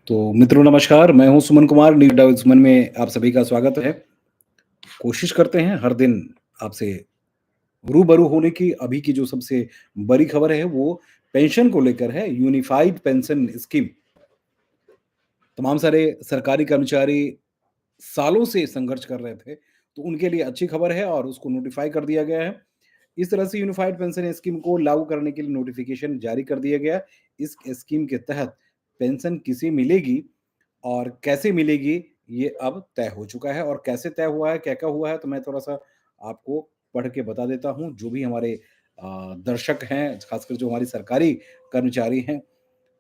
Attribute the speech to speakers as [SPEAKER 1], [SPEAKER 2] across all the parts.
[SPEAKER 1] तो मित्रों नमस्कार, मैं हूँ सुमन कुमार, न्यूज़ डायल सुमन में आप सभी का स्वागत है। कोशिश करते हैं हर दिन आपसे रूबरू होने की। अभी की जो सबसे बड़ी खबर है वो पेंशन को लेकर है, यूनिफाइड पेंशन स्कीम। तमाम सारे सरकारी कर्मचारी सालों से संघर्ष कर रहे थे, तो उनके लिए अच्छी खबर है और उसको नोटिफ़ाई कर दिया गया है। इस तरह से यूनिफाइड पेंशन स्कीम को लागू करने के लिए नोटिफ़िकेशन जारी कर दिया गया। इस स्कीम के तहत पेंशन किसे मिलेगी और कैसे मिलेगी, ये अब तय हो चुका है और कैसे तय हुआ है, क्या-क्या हुआ है, तो मैं थोड़ा-सा आपको पढ़ के बता देता हूँ। जो भी हमारे दर्शक हैं, खासकर जो हमारी सरकारी कर्मचारी हैं,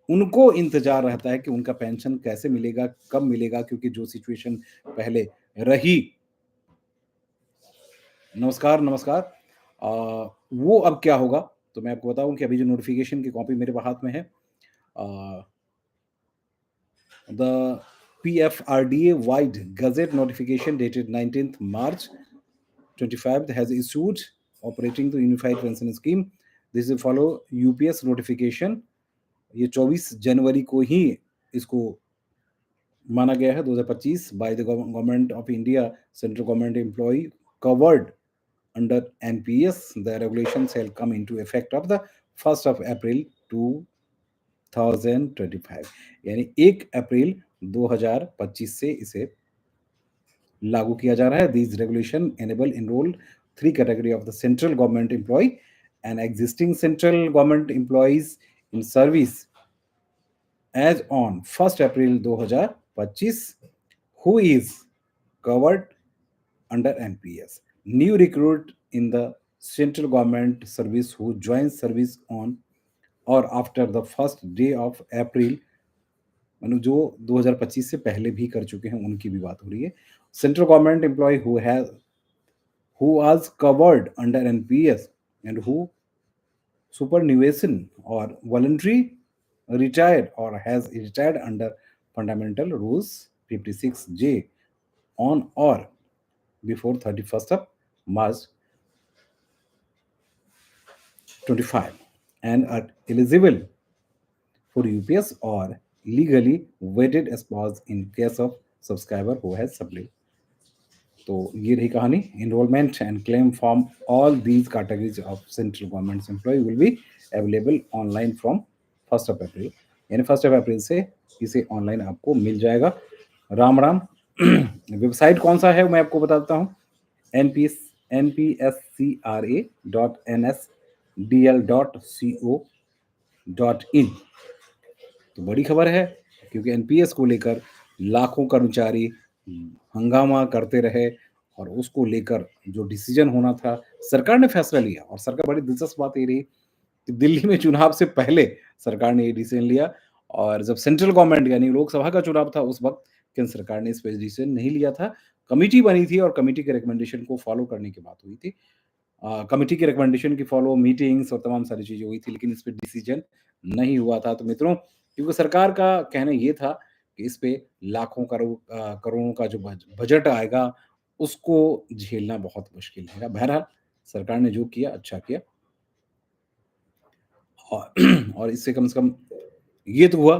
[SPEAKER 1] उनको इंतज़ार रहता है कि उनका पेंशन कैसे मिलेगा, कब मिलेगा, क्योंकि जो सिचुएशन पहले रही। नमस्कार, नमस्कार। वो अब क्या होगा, तो मैं आपको बताऊँ कि अभी जो नोटिफ़िकेशन की कॉपी मेरे हाथ में है। अ The PFRDA wide Gazette notification dated 19th March 25 has issued operating the Unified Pension Scheme. This will follow UPS notification. ये 24 जनवरी को ही इसको माना गया है 2025 by the government of India central government employ covered under NPS. The regulation shall come into effect of the 1st of April 2025 यानी 1 अप्रैल 2025 से इसे लागू किया जा रहा है। These regulation enable enroll three category of the central government employee and existing central government employees in service as on 1st April 2025 who is covered under NPS. New recruit in the central government service who joins service on or after the first day of April मानो जो 2025 से पहले भी कर चुके हैं उनकी भी बात हो रही है। Central government employ who was covered under NPS and who superannuation or voluntary retired or has retired under Fundamental Rules 56J on or before 31st of March 25 and are eligible for UPS or legally wedded spouse in case of subscriber who has sublet. तो ये रही कहानी। Enrolment and claim form all these categories of central government employ will be available online from 1 यानी 1 अप्रैल से इसे online आपको मिल जाएगा। Ram Ram. Website कौन सा है मैं आपको बता देता हूँ। npscra.nsdl.co.in। तो बड़ी खबर है क्योंकि एनपीएस को लेकर लाखों कर्मचारी हंगामा करते रहे और उसको लेकर जो डिसीजन होना था, सरकार ने फैसला लिया और सरकार बड़ी दिलचस्प बात ये रही कि दिल्ली में चुनाव से पहले सरकार ने ये डिसीजन लिया और जब सेंट्रल गवर्नमेंट यानी लोकसभा का चुनाव था उस वक्त केंद्र सरकार ने इस पे डिसीजन नहीं लिया था। कमिटी बनी थी और कमिटी के रिकमेंडेशन को फॉलो करने की बात हुई थी। कमिटी के रिकमेंडेशन की फॉलो मीटिंग्स और तमाम सारी चीजें हुई थी लेकिन इस पे डिसीजन नहीं हुआ था। तो मित्रों, क्योंकि सरकार का कहना ये था कि इस पे लाखों करोड़ों का जो बजट आएगा उसको झेलना बहुत मुश्किल है। बहरहाल सरकार ने जो किया अच्छा किया और और इससे कम से कम ये तो हुआ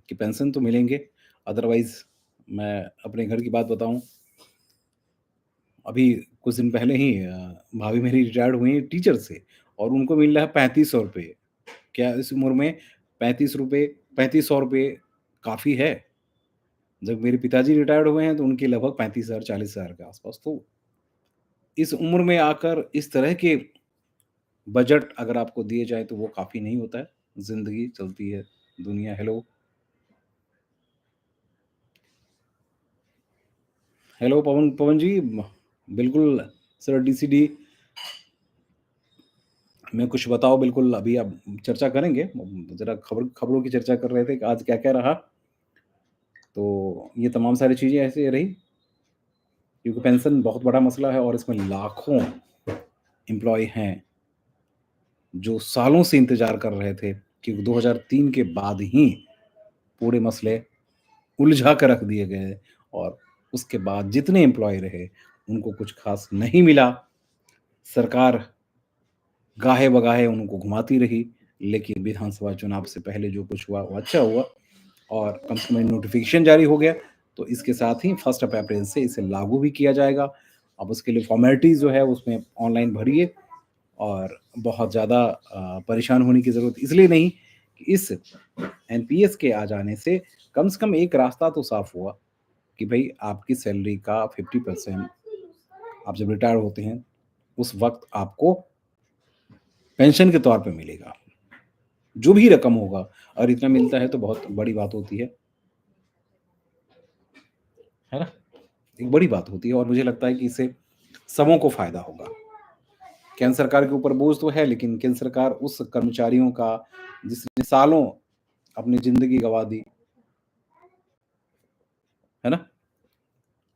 [SPEAKER 1] कि पेंशन तो मिलेंगे। अदरवाइज मैं अपने घर की बात बताऊं, अभी कुछ दिन पहले ही भाभी मेरी रिटायर्ड हुई हैं टीचर से और उनको मिल रहा है 3500 रुपये। क्या इस उम्र में 3500 रुपये काफ़ी है? जब मेरे पिताजी रिटायर्ड हुए हैं तो उनके लगभग 35,000 40,000 के आसपास। तो इस उम्र में आकर इस तरह के बजट अगर आपको दिए जाए तो वो काफ़ी नहीं होता है। ज़िंदगी चलती है, दुनिया हेलो, हेलो पवन पवन जी। बिल्कुल सर डीसीडी में कुछ बताओ बिल्कुल अभी आप चर्चा करेंगे। ज़रा खबरों की चर्चा कर रहे थे कि आज क्या-क्या रहा। तो ये तमाम सारी चीज़ें ऐसे रही क्योंकि पेंशन बहुत बड़ा मसला है और इसमें लाखों एम्प्लॉयी हैं, जो सालों से इंतज़ार कर रहे थे क्योंकि 2003 के बाद ही पूरे मसले उलझा कर रख दिए गए और उसके बाद जितने एम्प्लॉयी रहे, उनको कुछ ख़ास नहीं मिला। सरकार गाहे-बगाहे उनको घुमाती रही, लेकिन विधानसभा चुनाव से पहले जो कुछ हुआ, वो अच्छा हुआ। और कम से कम नोटिफिकेशन जारी हो गया, तो इसके साथ ही 1 अप्रैल से इसे लागू भी किया जाएगा। अब उसके लिए फॉर्मेलिटीज़ जो है उसमें ऑनलाइन भरिए और बहुत ज़्यादा परेशान होने की ज़रूरत इसलिए नहीं कि इस एनपीएस के आ जाने से कम एक रास्ता तो साफ़ हुआ कि भई आपकी सैलरी का 50% आप जब रिटायर होते हैं, उस वक़्त आपको पेंशन के तौर पे मिलेगा। जो भी रकम होगा और इतना मिलता है तो बहुत बड़ी बात होती है ना? एक बड़ी बात होती है और मुझे लगता है कि इससे सबों को फ़ायदा होगा। केंद्र सरकार के ऊपर बोझ तो है, लेकिन केंद्र सरकार उस कर्मचारियों का जिसने सालों अपनी ज़िंदगी गँवा दी, है ना?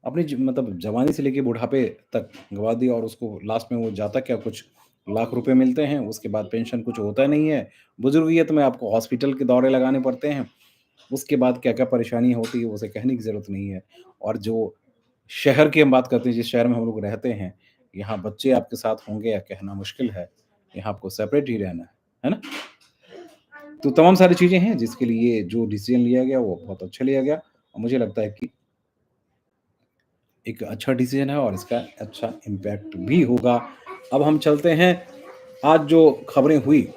[SPEAKER 1] अपनी मतलब जवानी से लेके बुढ़ापे तक गँवा दी और उसको लास्ट में वो जाता क्या कुछ लाख रुपए मिलते हैं, उसके बाद पेंशन कुछ होता नहीं है। बुजुर्गियत में आपको हॉस्पिटल के दौरे लगाने पड़ते हैं, उसके बाद क्या-क्या परेशानी होती है, उसे कहने की ज़रूरत नहीं है। और जो शहर की हम बात करते हैं, जिस शहर में हम लोग रहते हैं, यहाँ बच्चे आपके साथ होंगे या कहना मुश्किल है, यहाँ आपको सेपरेट ही रहना है ना? तो तमाम सारी चीज़ें हैं जिसके लिए जो डिसीज़न लिया गया वो बहुत अच्छा लिया गया और मुझे लगता है कि एक अच्छा डिसीज़न है और इसका अच्छा इम्पैक्ट भी होगा। अब हम चलते हैं आज जो खबरें हुई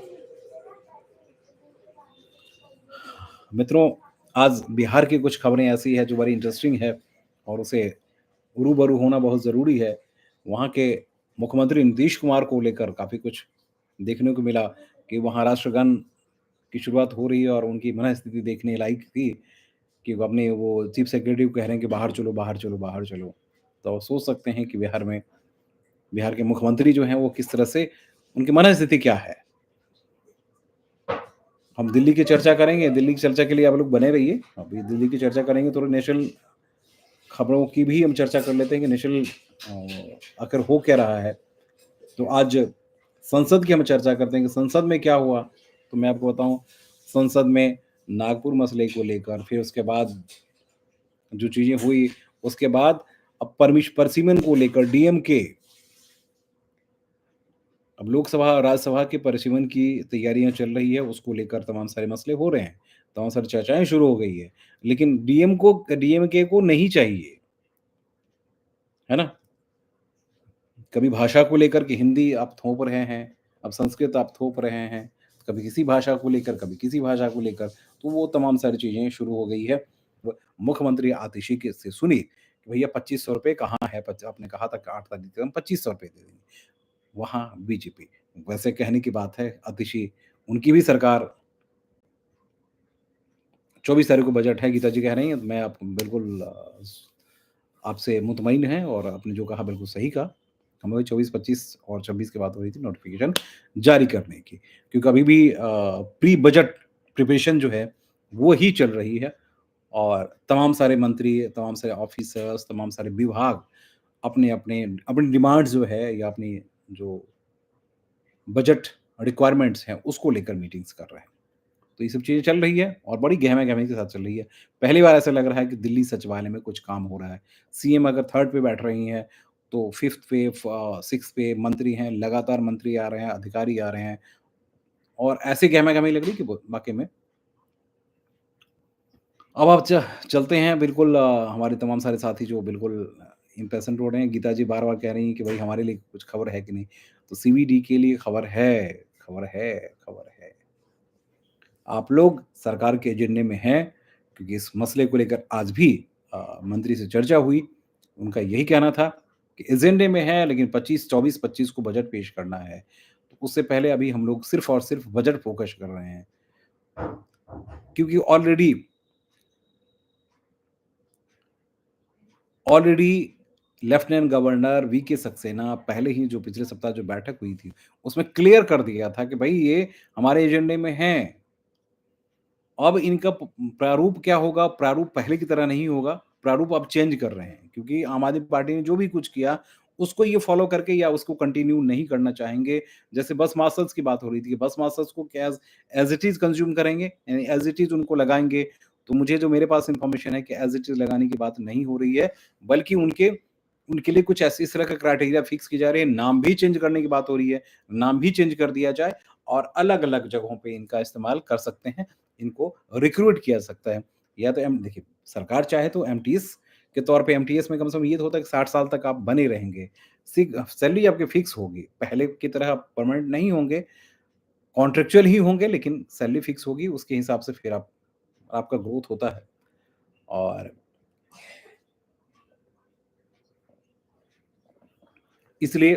[SPEAKER 1] मित्रों, आज बिहार की कुछ खबरें ऐसी हैं जो बड़ी इंटरेस्टिंग है और उसे रूबरू होना बहुत ज़रूरी है। वहाँ के मुख्यमंत्री नीतीश कुमार को लेकर काफ़ी कुछ देखने को मिला कि वहाँ राष्ट्रगान की शुरुआत हो रही है और उनकी मनःस्थिति देखने लायक थी कि वो अपने वो चीफ सेक्रेटरी को कह रहे हैं कि बाहर चलो, बाहर चलो, बाहर चलो। तो आप सोच सकते हैं कि बिहार के मुख्यमंत्री जो हैं वो किस तरह से उनकी मनःस्थिति क्या है? हम दिल्ली की चर्चा करेंगे, दिल्ली की चर्चा के लिए आप लोग बने रहिए। अभी दिल्ली की चर्चा करेंगे थोड़ा नेशनल खबरों की भी हम चर्चा कर लेते हैं कि नेशनल आखिर हो क्या रहा है। तो आज संसद की हम चर्चा करते हैं कि संसद में क्या हुआ? तो मैं आपको बताऊँ संसद में नागपुर मसले को लेकर फिर उसके बाद जो चीज़ें हुई, उसके बाद अब परसिमन को लेकर डीएमके अब लोकसभा और राज्यसभा के परिसीमन की तैयारियां चल रही है, उसको लेकर तमाम सारे मसले हो रहे हैं, तमाम सारी चर्चाएँ शुरू हो गई है। लेकिन डीएमके को नहीं चाहिए, है ना? कभी भाषा को लेकर के हिंदी आप थोप रहे हैं, अब संस्कृत आप थोप रहे हैं, कभी किसी भाषा को लेकर, कभी किसी भाषा को लेकर, तो वो तमाम सारी चीज़ें शुरू हो गई है। व मुख्यमंत्री आतिशी के से सुनी कि भैया ₹2500 कहाँ है? पच आपने कहा था कि 8 तारीख तक हम ₹2500 दे देंगे। वहाँ बीजेपी। वैसे कहने की बात है अतिशी उनकी भी सरकार 24 तारीख को बजट है, गीता जी कह रही हैं, मैं आप बिल्कुल आपसे मुतमईन हैं और आपने जो कहा बिल्कुल सही कहा। हमें वही 24, 25 और 26 की बात हो रही थी नोटिफ़िकेशन जारी करने की। क्योंकि अभी भी प्री बजट प्रिपरेशन जो है, वो ही चल रही है और तमाम सारे मंत्री, तमाम सारे ऑफ़िसर्स, तमाम सारे विभाग अपने-अपने अपनी डिमांड्स जो है या अपनी जो बजट रिक्वायरमेंट्स हैं, उसको लेकर मीटिंग्स कर रहे हैं। तो ये सब चीज़ें चल रही है और बड़ी गहमा-गहमी के साथ चल रही है। पहली बार ऐसा लग रहा है कि दिल्ली सचिवालय में कुछ काम हो रहा है। सीएम अगर 3rd पे बैठ रही हैं, तो 5th पे 6th पे मंत्री हैं, लगातार मंत्री आ रहे हैं, अधिकारी आ रहे हैं और ऐसी गहमा-गहमी लग रही है कि ब वाक़ई में अब आप चलते हैं बिल्कुल हमारे तमाम सारे साथी जो बिल्कुल इम्पेशेंट हो रहे हैं। गीता जी बार-बार कह रही हैं कि भई हमारे लिए कुछ खबर है कि नहीं? तो सीवीडी के लिए खबर है, खबर है, खबर है। आप लोग सरकार के एजेंडे में हैं क्योंकि इस मसले को लेकर आज भी मंत्री से चर्चा हुई। उनका यही कहना था कि एजेंडे में है लेकिन 25 24-25 को बजट पेश करना है। तो उससे पहले अभी हम लोग सिर्फ़ और सिर्फ़ बजट फ़ोकस कर रहे हैं। क्योंकि already lieutenant governor VK Saxena पहले ही जो पिछले सप्ताह जो बैठक हुई थी, उसमें क्लियर कर दिया था कि भई ये हमारे एजेंडे में है। अब इनका प्रारूप क्या होगा? प्रारूप पहले की तरह नहीं होगा, प्रारूप अब चेंज कर रहे हैं क्योंकि आम आदमी पार्टी ने जो भी कुछ किया, उसको ये फ़ॉलो करके या उसको कंटिन्यू नहीं करना चाहेंगे। जैसे बस मार्शल्स की बात हो रही थी कि बस मार्शल्स को क्या एज़ इट इज़ कंज़्यूम करेंगे, यानी एज़ इट इज़ उनको लगाएँगे। तो मुझे जो मेरे पास इन्फॉर्मेशन है कि एज़ इट इज़ लगाने की बात नहीं हो रही है, बल्कि उनके उनके लिए कुछ ऐसी इस तरह का क्राइटेरिया फिक्स की जा रही है, नाम भी चेंज करने की बात हो रही है, नाम भी चेंज कर दिया जाए और अलग-अलग जगहों पे इनका इस्तेमाल कर सकते हैं। इनको रिक्रूट किया जा सकता है। या तो एम देखिए, सरकार चाहे तो एमटीएस के तौर पे एमटीएस में कम से कम ये तो होता है कि 60 साल तक आप बने रहेंगे। सैलरी आपकी फिक्स होगी, पहले की तरह आप परमानेंट नहीं होंगे, कॉन्ट्रेक्चुअल ही होंगे लेकिन सैलरी फिक्स होगी, उसके हिसाब से फिर आपका ग्रोथ होता है। और इसलिए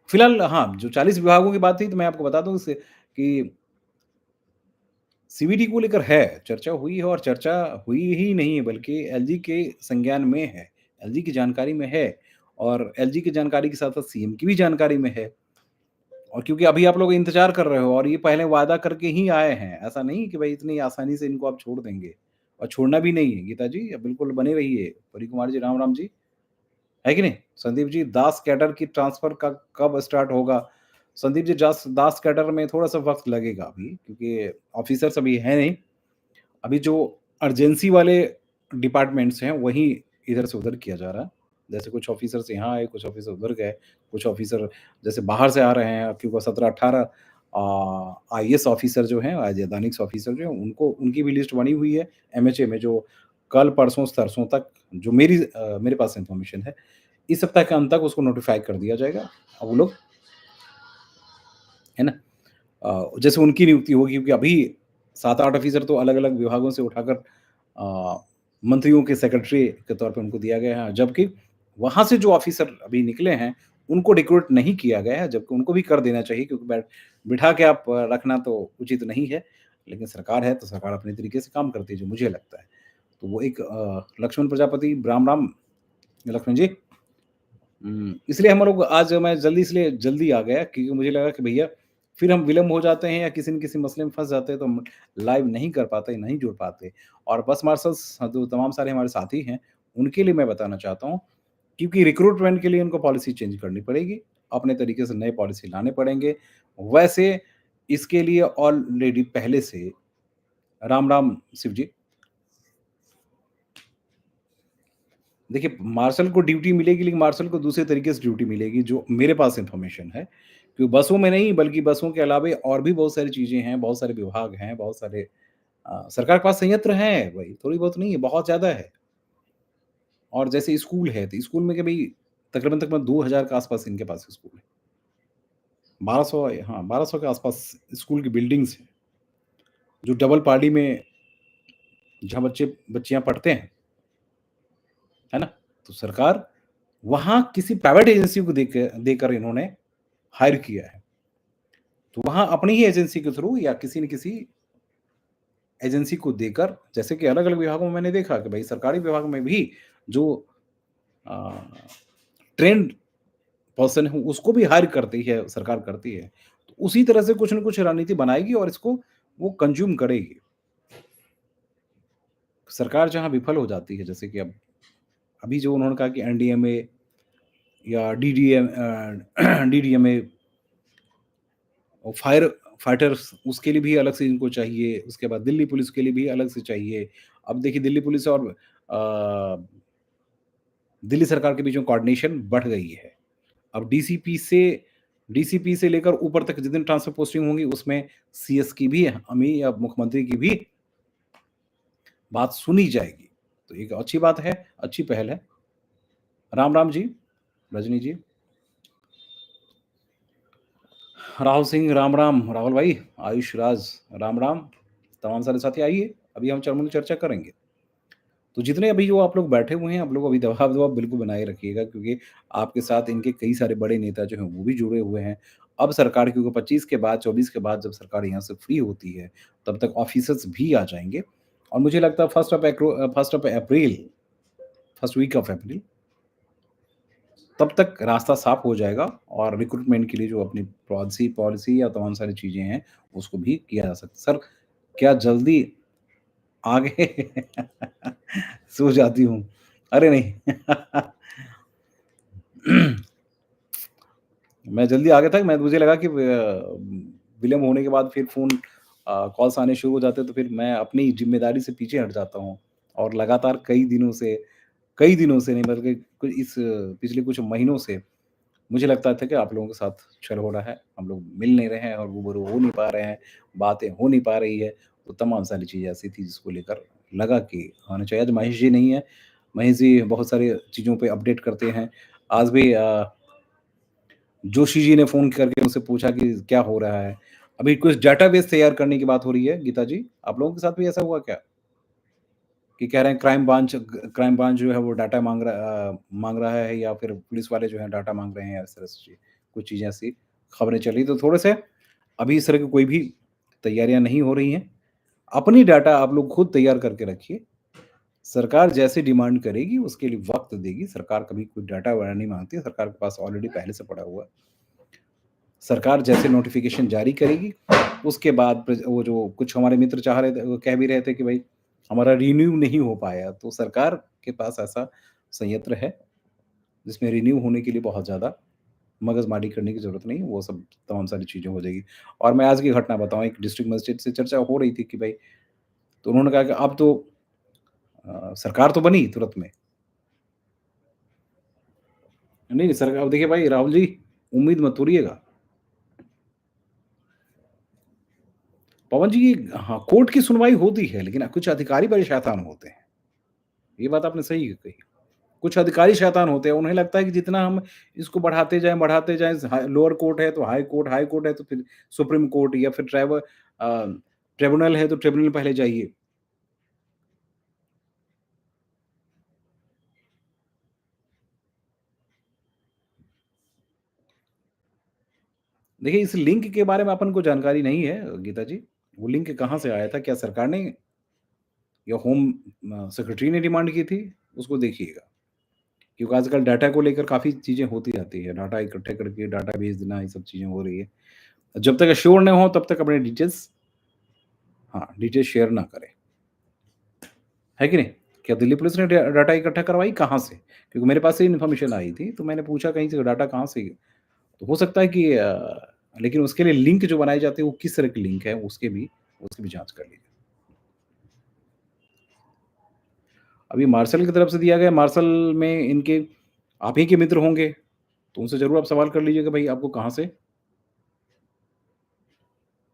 [SPEAKER 1] फिलहाल हाँ, जो 40 विभागों की बात थी तो मैं आपको बता दूँ इसे कि सीवीडी को लेकर है, चर्चा हुई है और चर्चा हुई ही नहीं है बल्कि एलजी के संज्ञान में है, एलजी की जानकारी में है और एलजी की जानकारी के साथ-साथ सीएम की भी जानकारी में है। और क्योंकि अभी आप लोग इंतज़ार कर रहे हो और ये पहले वादा करके ही आए हैं, ऐसा नहीं कि भई इतनी आसानी से इनको आप छोड़ देंगे और छोड़ना भी नहीं है। गीता जी, बिल्कुल बने रहिए। परी कुमार जी, राम-राम जी। है कि नहीं? संदीप जी, दास कैडर की ट्रांसफ़र का कब स्टार्ट होगा? संदीप जी, दास कैडर में थोड़ा-सा वक़्त लगेगा अभी क्योंकि ऑफ़िसर्स अभी हैं नहीं। अभी जो अर्जेंसी वाले डिपार्टमेंट्स हैं, वही इधर से उधर किया जा रहा है। जैसे कुछ ऑफ़िसर्स यहाँ आए, कुछ ऑफ़िसर उधर गए, कुछ ऑफ़िसर जैसे बाहर से आ रहे हैं क्योंकि 17-18 आईएएस ऑफ़िसर जो हैं, आइजेदानिक्स ऑफ़िसर जो हैं, उनको उनकी भी लिस्ट बनी हुई है एमएचए में जो कल, परसों, तरसों तक जो मेरे पास इन्फॉर्मेशन है, इस सप्ताह के अंत तक उसको नोटिफ़ाई कर दिया जाएगा। अब वो लोग है ना? जैसे उनकी नियुक्ति होगी क्योंकि अभी 7-8 ऑफ़िसर तो अलग-अलग विभागों से उठाकर मंत्रियों के सेक्रेटरी के तौर पे उनको दिया गया है, जबकि वहाँ से जो ऑफ़िसर अभी निकले हैं, उनको रिक्रूट नहीं किया गया है, जबकि उनको भी कर देना चाहिए क्योंकि बिठा के आप रखना तो उचित नहीं है। लेकिन सरकार है, तो सरकार अपने तरीके से काम करती है, जो मुझे लगता है। तो वो एक लक्ष्मण प्रजापति राम-राम लक्ष्मण जी। इसलिए हम लोग आज मैं जल्दी इसलिए जल्दी आ गया क्योंकि मुझे लगा कि भैया फिर हम विलम्ब हो जाते हैं या किसी न किसी मसले में फँस जाते हैं तो हम लाइव नहीं कर पाते, नहीं जुड़ पाते। और बस मार्शल्स जो तमाम सारे हमारे साथी हैं, उनके लिए मैं बताना चाहता हूँ क्योंकि रिक्रूटमेंट के लिए उनको पॉलिसी चेंज करनी पड़ेगी, अपने तरीके से नए पॉलिसी लाने पड़ेंगे। वैसे इसके लिए ऑलरेडी पहले से राम-राम शिव जी। देखिए, मार्शल को ड्यूटी मिलेगी, लेकिन मार्शल को दूसरे तरीके से ड्यूटी मिलेगी, जो मेरे पास इन्फॉर्मेशन है। क्योंकि बसों में नहीं, बल्कि बसों के अलावे और भी बहुत सारी चीज़ें हैं, बहुत सारे विभाग हैं, बहुत सारे सरकार के पास संयंत्र हैं भई, थोड़ी बहुत नहीं है, बहुत ज़्यादा है। और जैसे स्कूल है, तो स्कूल में क्या भई तकरीबन 2000 के आस-पास इनके पास स्कूल है। 1200 हाँ, 1200 के आस-पास स्कूल की बिल्डिंग्स हैं, जो डबल पार्डी में जहाँ बच्चियाँ पढ़ते हैं, है ना? तो सरकार वहाँ किसी प्राइवेट एजेंसी को देकर इन्होंने हायर किया है। तो वहाँ अपनी ही एजेंसी के थ्रू या किसी न किसी एजेंसी को देकर जैसे कि अलग-अलग विभागों में मैंने देखा कि भई सरकारी विभाग में भी जो अ, ट्रेन्ड पर्सन है उसको भी हायर करती है, सरकार करती है। तो उसी तरह से कुछ न कुछ रणनीति बनाएगी और इसको वो कंज़्यूम करेगी। सरकार जहाँ विफल हो जाती है जैसे कि अब अभी जो उन्होंने कहा कि एनडीएमए या डीडीएमए और फाइटर्स उसके लिए भी अलग से इनको चाहिए, उसके बाद दिल्ली पुलिस के लिए भी अलग से चाहिए। अब देखिए दिल्ली पुलिस और दिल्ली सरकार के बीच में कोऑर्डिनेशन बढ़ गई है। अब डीसीपी से लेकर ऊपर तक जितनी ट्रांसफर पोस्टिंग होंगी उसमें सीएस की भी हमें या मुख्यमंत्री की भी बात सुनी जाएगी। तो एक अच्छी बात है, अच्छी पहल है। राम-राम जी, रजनी जी। राहुल सिंह राम-राम, राहुल भाई, आयुष राज राम-राम। तमाम सारे साथी आइए, अभी हम चरमूल चर्चा करेंगे। तो जितने अभी जो आप लोग बैठे हुए हैं, आप लोग अभी दबाव-दबाव बिल्कुल बनाए रखिएगा क्योंकि आपके साथ इनके कई सारे बड़े नेता जो हैं वो भी जुड़े हुए हैं। अब सरकार क्योंकि 25 के बाद 24 के बाद जब सरकार यहाँ से फ्री होती है, तब तक ऑफ़िसर्स भी आ जाएँगे और मुझे लगता है 1st वीक ऑफ अप्रैल तब तक रास्ता साफ हो जाएगा और रिक्रूटमेंट के लिए जो अपनी पॉलिसी या तमाम सारी चीज़ें हैं, उसको भी किया जा सकता है। सर, क्या जल्दी आगे सो जाती हूँ। अरे नहीं मैं जल्दी आ गया था, मैं मुझे लगा कि विलम्ब होने के बाद फिर फ़ोन कॉल्स आने शुरू हो जाते हैं, तो फिर मैं अपनी ज़िम्मेदारी से पीछे हट जाता हूँ और लगातार कई दिनों से नहीं बल्कि पिछले कुछ महीनों से मुझे लगता था कि आप लोगों के साथ छल हो रहा है, हम लोग मिल नहीं रहे हैं और रूबरू हो नहीं पा रहे हैं, बातें हो नहीं पा रही है, तो तमाम सारी चीज़ें ऐसी थी जिसको लेकर लगा कि होना चाहिए। आज महेश जी नहीं है, महेश जी बहुत सारी चीज़ों पे अपडेट करते हैं। आज भी जोशी जी ने फ़ोन करके उनसे पूछा कि क्या हो रहा है? अभी कुछ डेटाबेस तैयार करने की बात हो रही है गीता जी, आप लोगों के साथ भी ऐसा हुआ क्या? कि कह रहे हैं क्राइम ब्रांच जो है वो डाटा माँग रहा है या फिर पुलिस वाले जो हैं डाटा माँग रहे हैं, इस तरह से कुछ चीज़ें ऐसी खबरें चली। तो थोड़े-से अभी इस तरह की कोई भी तैयारियाँ नहीं हो रही हैं। अपनी डाटा आप लोग खुद तैयार करके रखिए। सरकार जैसे डिमांड करेगी उसके लिए वक़्त देगी। सरकार कभी कोई डाटा वगैरह नहीं माँगती है, सरकार के पास ऑलरेडी पहले से पड़ा हुआ है। सरकार जैसे नोटिफ़िकेशन जारी करेगी, उसके बाद फिर वो जो कुछ हमारे मित्र चाह रहे थे, वो कह भी रहे थे कि भई हमारा रिन्यू नहीं हो पाया, तो सरकार के पास ऐसा संयंत्र है, जिसमें रिन्यू होने के लिए बहुत ज़्यादा मगजमारी करने की ज़रूरत नहीं है, वो सब तमाम सारी चीज़ें हो जाएगी। और मैं आज की घटना बताऊँ, एक डिस्ट्रिक्ट मजिस्ट्रेट से चर्चा हो रही थी कि भई तो उन्होंने कहा कि अब तो सरकार तो बनी तुरंत में। नहीं, नहीं सरकार अब देखिए भाई राहुल जी, उम्मीद मत तोड़िएगा। पवन जी, हाँ, कोर्ट की सुनवाई होती है, लेकिन कुछ अधिकारी बड़े शैतान होते हैं। ये बात आपने सही कही। कुछ अधिकारी शैतान होते हैं, उन्हें लगता है कि जितना हम इसको बढ़ाते जाएँ, लोअर कोर्ट है तो हाई कोर्ट है तो फिर सुप्रीम कोर्ट या फिर ट्रिब्यूनल है तो ट्रिब्यूनल पहले जाइए। देखिए, इस लिंक के बारे में अपन को जानकारी नहीं है गीता जी। वो लिंक कहाँ से आया था? क्या सरकार ने या होम सेक्रेटरी ने डिमांड की थी? उसको देखिएगा। क्योंकि आजकल डाटा को लेकर काफ़ी चीज़ें होती रहती है। डाटा इकट्ठे करके डाटा भेज देना, ये सब चीज़ें हो रही है। जब तक एश्योर ना हो तब तक अपने डिटेल्स, हाँ, डिटेल्स शेयर ना करें। है कि नहीं? क्या दिल्ली पुलिस ने डाटा इकट्ठा करवाई कहाँ से? क्योंकि मेरे पास ये इन्फॉर्मेशन आई थी, तो मैंने पूछा कहीं से डाटा कहाँ से, तो हो सकता है कि लेकिन उसके लिए लिंक जो बनाए जाते हैं, वो किस तरह के लिंक है, उसकी भी जाँच कर लीजिए। अभी मार्शल की तरफ से दिया गया, मार्शल में इनके आप ही के मित्र होंगे, तो उनसे ज़रूर आप सवाल कर लीजिए कि भई आपको कहाँ से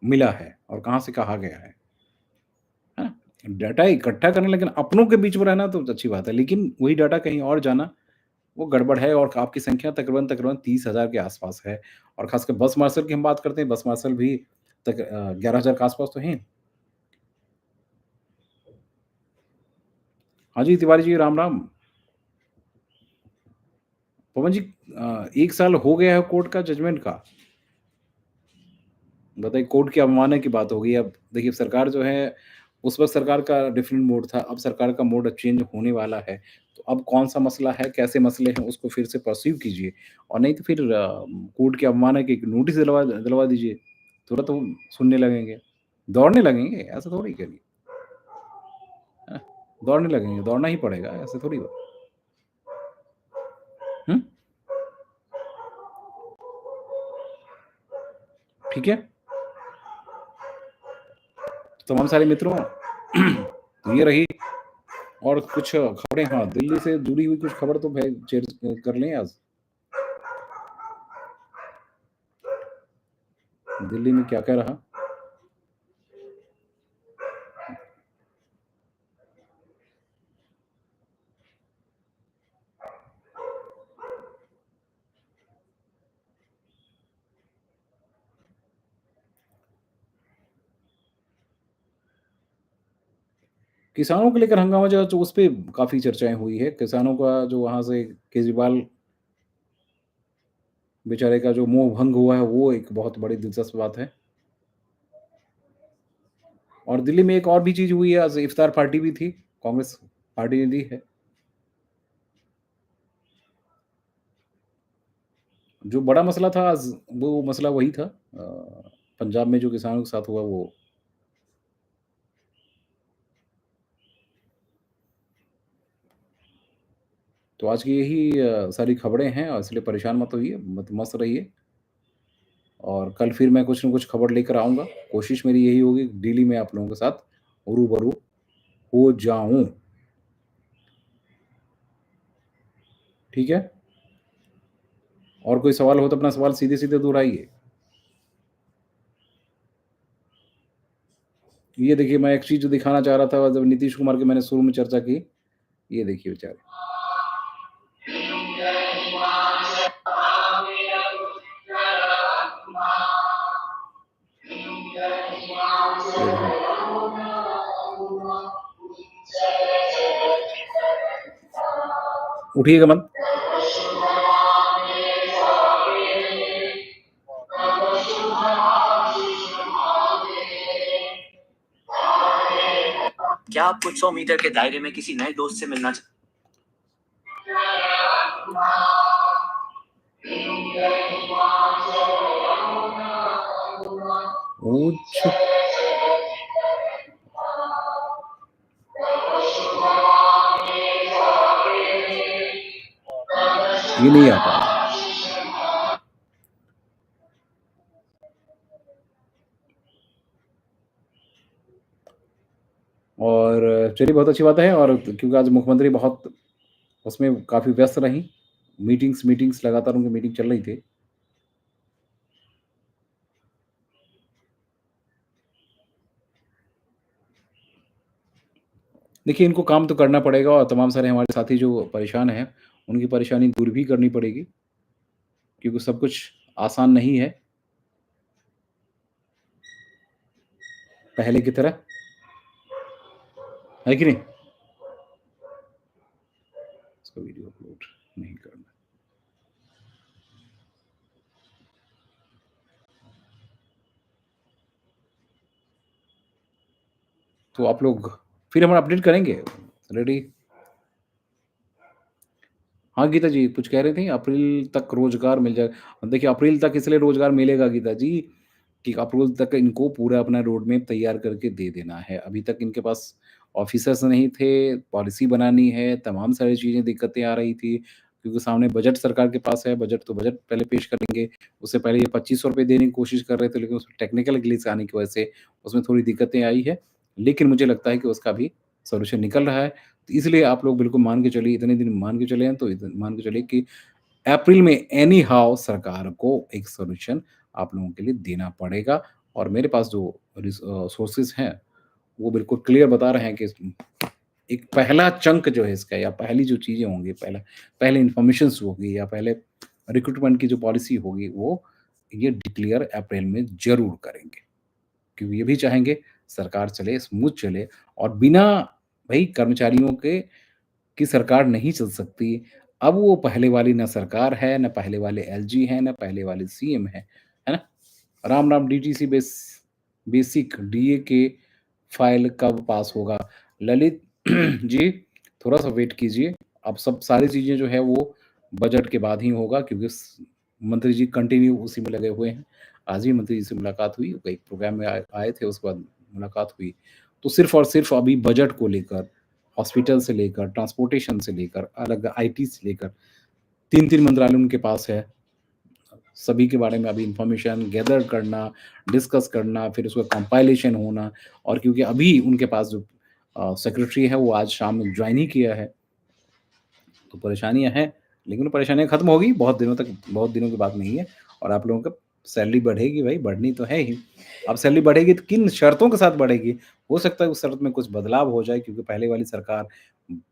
[SPEAKER 1] मिला है और कहाँ से कहा गया है ना? डाटा इकट्ठा करना, लेकिन अपनों के बीच में रहना तो अच्छी बात है, लेकिन वही डाटा कहीं और जाना, वो गड़बड़ है। और आपकी संख्या तकरीबन 30,000 के आस-पास है और ख़ासकर बस मार्शल की हम बात करते हैं, बस मार्शल भी 11,000 के आस-पास तो हैं। हाँ जी, तिवारी जी, राम-राम। पवन जी, 1 साल हो गया है कोर्ट का जजमेंट का। बताइए, कोर्ट की अवमानना की बात हो गई। अब देखिए सरकार जो है, उस वक़्त सरकार का डिफरेंट मोड था, अब सरकार का मोड चेंज होने वाला है। तो अब कौन-सा मसला है, कैसे मसले हैं, उसको फिर से पर्सीव कीजिए और नहीं तो फिर कोर्ट की अवमानना की एक नोटिस दिलवा दिलवा दीजिए। तुरंत वो सुनने लगेंगे, दौड़ने लगेंगे, ऐसा थोड़ी करिए। हाँ, दौड़ने लगेंगे, दौड़ना ही पड़ेगा, ऐसे थोड़ी हुँ? ठीक है? तो तमाम सारे मित्रों, तो ये रही। और कुछ खबरें, हाँ, दिल्ली से जुड़ी हुई कुछ खबर तो भे शेयर कर लें आज। दिल्ली में क्या-क्या रहा? किसानों को लेकर हंगामा जो उस पे काफ़ी चर्चाएँ हुई है। किसानों का जो वहाँ से केजरीवाल बेचारे का जो मोह भंग हुआ है, वो एक बहुत बड़ी दिलचस्प बात है। और दिल्ली में एक और भी चीज़ हुई है, आज इफ्तार पार्टी भी थी, कांग्रेस पार्टी ने दी है। जो बड़ा मसला था आज, वो मसला वही था, पंजाब में जो किसानों के साथ हुआ वो। तो आज की यही सारी खबरें हैं और इसलिए परेशान मत होइए, मत मस्त रहिए। और कल फिर मैं कुछ न कुछ खबर लेकर आऊँगा। कोशिश मेरी यही होगी कि डेली मैं आप लोगों के साथ रूबरू हो जाऊँ। ठीक है? और कोई सवाल हो तो अपना सवाल सीधे-सीधे दोहराइए। ये देखिए, मैं एक चीज़ जो दिखाना चाह रहा था जब नीतीश कुमार की मैंने शुरू में चर्चा की, ये देखिए बेचारे। ये देखिए। उठिएगा मत।
[SPEAKER 2] क्या आप कुछ 100 मीटर के दायरे में किसी नए दोस्त से मिलना
[SPEAKER 1] ऊँच। ये नहीं आ पा रहा। और चलिए, बहुत अच्छी बात है। और क्योंकि आज मुख्यमंत्री बहुत उसमें काफ़ी व्यस्त रहीं, मीटिंग्स लगातार उनकी मीटिंग चल रही थी। देखिए, इनको काम तो करना पड़ेगा और तमाम सारे हमारे साथी जो परेशान हैं, उनकी परेशानी दूर भी करनी पड़ेगी, क्योंकि सब कुछ आसान नहीं है, पहले की तरह, है कि नहीं? इसका वीडियो अपलोड नहीं करना। तो आप लोग फिर हम अपडेट करेंगे। रेडी? हाँ, गीता जी कुछ कह रही थीं, अप्रैल तक रोज़गार मिल जाएगा। देखिए, अप्रैल तक इसलिए रोज़गार मिलेगा गीता जी, कि अप्रैल तक इनको पूरा अपना रोड मैप तैयार करके दे देना है। अभी तक इनके पास ऑफ़िसर्स नहीं थे, पॉलिसी बनानी है, तमाम सारी चीज़ें दिक्कतें आ रही थी, क्योंकि सामने बजट सरकार के पास है, बजट पहले पेश करेंगे। उससे पहले ये ₹2500 देने की कोशिश कर रहे थे, लेकिन उसमें टेक्निकल ग्लिच आने की वजह से उसमें थोड़ी दिक्कतें आई है। लेकिन मुझे लगता है कि उसका भी सॉल्यूशन निकल रहा है। तो इसलिए आप लोग बिल्कुल मान के चलिए, इतने दिन मान के चले हैं, तो मान के चलिए कि अप्रैल में एनी हाउ सरकार को एक सॉल्यूशन आप लोगों के लिए देना पड़ेगा। और मेरे पास जो सोर्सेज़ हैं, वो बिल्कुल क्लियर बता रहे हैं कि एक पहला चंक जो है इसका, या पहली जो चीज़ें होंगी, पहले इन्फॉर्मेशंस होगी, या पहले रिक्रूटमेंट की जो पॉलिसी होगी, वो ये डिक्लेयर अप्रैल में ज़रूर करेंगे। क्योंकि ये भी चाहेंगे सरकार चले, स्मूथ चले, और बिना भई कर्मचारियों के की सरकार नहीं चल सकती। अब वो पहले वाली ना सरकार है, ना पहले वाले एलजी हैं, ना पहले वाले सीएम हैं, है ना? राम-राम। डीटीसी बेसिक डीए के फाइल कब पास होगा? ललित जी, थोड़ा-सा वेट कीजिए। अब सब सारी चीज़ें जो है वो बजट के बाद ही होगा, क्योंकि मंत्री जी कंटिन्यू उसी में लगे हुए हैं। आज ही मंत्री जी से मुलाकात हुई, कई प्रोग्राम में आए आए थे, उसके बाद मुलाकात हुई। तो सिर्फ़ और सिर्फ़ अभी बजट को लेकर, हॉस्पिटल से लेकर, ट्रांसपोर्टेशन से लेकर, अलग आईटी से लेकर 3-3 मंत्रालय उनके पास है। सभी के बारे में अभी इन्फॉर्मेशन गैदर करना, डिस्कस करना, फिर उसका कंपाइलेशन होना। और क्योंकि अभी उनके पास जो सेक्रेटरी है, वो आज शाम में जॉइन ही किया है, तो परेशानियाँ हैं, लेकिन परेशानियाँ खत्म होगी, बहुत दिनों की बात नहीं है। और आप लोगों का सैलरी बढ़ेगी भाई, बढ़नी तो है ही। अब सैलरी बढ़ेगी तो किन शर्तों के साथ बढ़ेगी? हो सकता है उस शर्त में कुछ बदलाव हो जाए, क्योंकि पहले वाली सरकार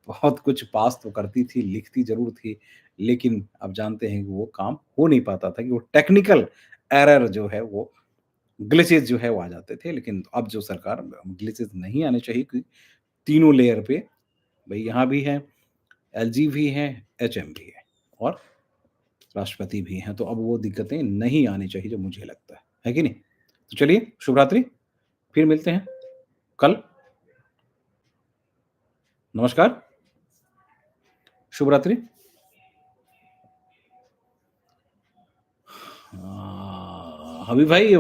[SPEAKER 1] बहुत कुछ पास तो करती थी, लिखती ज़रूर थी, लेकिन अब जानते हैं कि वो काम हो नहीं पाता था, कि वो टेक्निकल एरर जो है, वो ग्लिचेज़ जो है वो आ जाते थे। लेकिन अब जो सरकार, ग्लिचेज़ नहीं आने चाहिए, कि तीनों लेयर पे भई यहाँ भी है, एलजी भी है, एचएम भी है, और राष्ट्रपति भी हैं, तो अब वो दिक्कतें नहीं आनी चाहिए, जो मुझे लगता है कि नहीं? तो चलिए, शुभ रात्रि, फिर मिलते हैं कल। नमस्कार, शुभ रात्रि। हबीब भाई,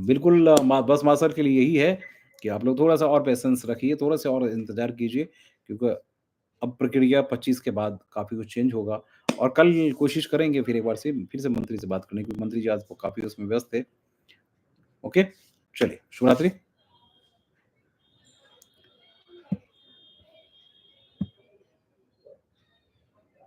[SPEAKER 1] बिल्कुल, बस मास्टर के लिए यही है कि आप लोग थोड़ा-सा और पेशेंस रखिए, थोड़ा-सा और इंतज़ार कीजिए, क्योंकि अब प्रक्रिया 25 के बाद काफ़ी कुछ चेंज होगा। और कल कोशिश करेंगे फिर एक बार से फिर से मंत्री से बात करने की, क्योंकि मंत्री जी आज काफ़ी उसमें व्यस्त थे। ओके? चलिए, शुभ रात्रि।